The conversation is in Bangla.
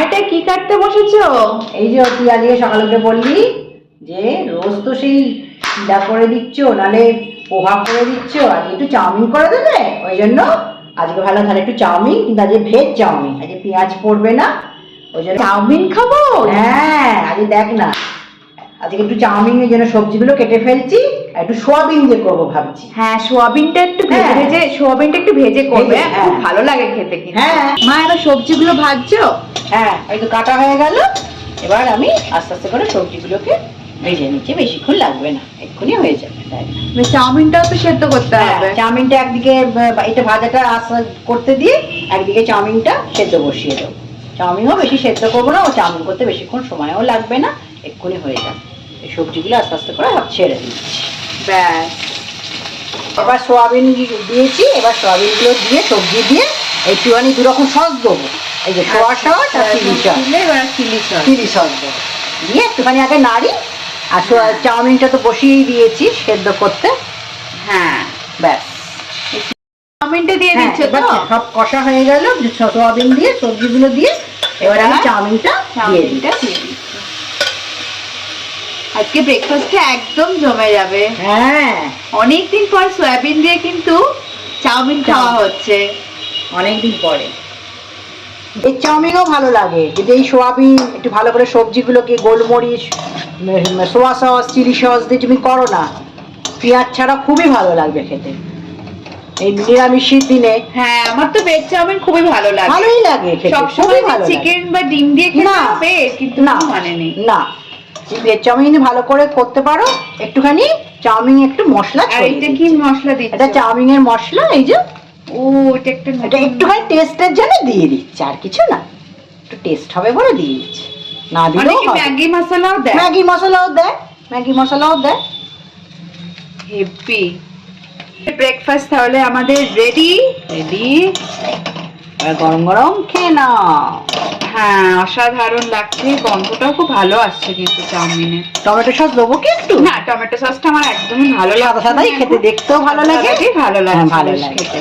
এটা কি কাটতে বসেছো? এই যে তুই আজকে সকালে উঠে বললি যে রোজ তো সেই চিলা করে দিচ্ছ, নালে পোহা করে দিচ্ছ, আজকে একটু চাউমিন করে দেবে। ওই জন্য আজকে ভালো তাহলে একটু চাউমিন, কিন্তু আজকে ভেজ চাউমিন, আজকে পেঁয়াজ পড়বে না। ওই জন্য চাউমিন খাবো? হ্যাঁ, আজকে দেখ না, আজকে একটু চাউমিনের জন্য সবজিগুলো কেটে ফেলছি, আর একটু সোয়াবিন দিয়ে করবো ভাবছি। হ্যাঁ, সোয়াবিনটা একটু হ্যাঁ। সোয়াবিনটা একটু ভেজে করবে। ভেজে, খুব হ্যাঁ। ভালো লাগে খেতে কিন্তু। হ্যাঁ। মা, এবার সবজিগুলো ভাজছো? হ্যাঁ, এই তো কাটা হয়ে গেল। এবার আমি আস্তে আস্তে করে সবজিগুলোকে ভেজে নিচ্ছি, বেশিক্ষণ লাগবে না, এক্ষুনি হয়ে যাবে। চাউমিনটাও তো সেদ্ধ করতে হবে। চাউমিনটা একদিকে এটা ভাজাটা আস্তে করতে দিয়ে একদিকে চাউমিনটা সেদ্ধ বসিয়ে দেবো। চাউমিনও বেশি সেদ্ধ করবো না, ও চাউমিন করতে বেশিক্ষণ সময়ও লাগবে না, এক্ষুনি হয়ে যাবে। এই সবজিগুলো আস্তে আস্তে করে ছেড়ে দিচ্ছি। ব্যাস। এবার সোয়াবিন দিয়েছি, এবার সোয়াবিনগুলো দিয়ে সবজি দিয়ে একটুখানি দু রকম সস দেবো। এই যে সোয়া সস আর চিলি সস, চিলি সস দেবো দিয়ে একটুখানি আগে নাড়ি। আর চাউমিনটা তো বসিয়েই দিয়েছি সেদ্ধ করতে। হ্যাঁ, ব্যাস, চাউমিনটা দিয়ে দিচ্ছ তো? সব কষা হয়ে গেল সোয়াবিন দিয়ে সবজিগুলো দিয়ে, এবার আমি চাউমিনটা দিয়ে দিচ্ছি। আজকে ব্রেকফাস্টে একদম জমে যাবে। হ্যাঁ, অনেকদিন পর সয়াবিন দিয়ে কিন্তু চাউমিন খাওয়া হচ্ছে। অনেকদিন পরে। এই চাউমিনও ভালো লাগে যদি এই সোয়াবিন একটু ভালো করে সবজিগুলোকে গোলমরিচ, সোয়া সস, চিলি সস দিয়ে তুমি করো না, পেঁয়াজ ছাড়া খুবই ভালো লাগবে খেতে এই নিরামিষের দিনে। হ্যাঁ, আমার তো ভেজ চাউমিন খুবই ভালো লাগে। ভালোই লাগে খেতে, সবসময় চিকেন বা ডিম দিয়ে খেতে হবে কিন্তু না, মানে নেই। না, ভেজ চাউমিন ভালো করে করতে পারো, একটুখানি চাউমিন একটু মশলা আর এটা কি মশলা দিচ্ছ? এটা চাউমিনের মশলা, এই যে ও, এটা একটুখানি টেস্টের জন্য দিয়ে দিচ্ছি, আর কিছু না, একটু টেস্ট হবে বলে দিয়ে দিচ্ছি। না দিলেও হবে। ম্যাগি মশলাও দেয়। ম্যাগি মশলাও দেয়, ম্যাগি মশলাও দেয়। হেভি। ব্রেকফাস্ট তাহলে আমাদের রেডি। এবার গরম গরম খেয়ে নাও। হ্যাঁ, অসাধারণ লাগছে, গন্ধটাও খুব ভালো আসছে কিন্তু চাউমিনে। টমেটো সস দেবো কি একটু? না, টমেটো সসটা আমার একদমই ভালো লাগে। সাদা সাদাই খেতে, দেখতেও ভালো লাগে, ভালো লাগে, ভালো লাগে খেতে।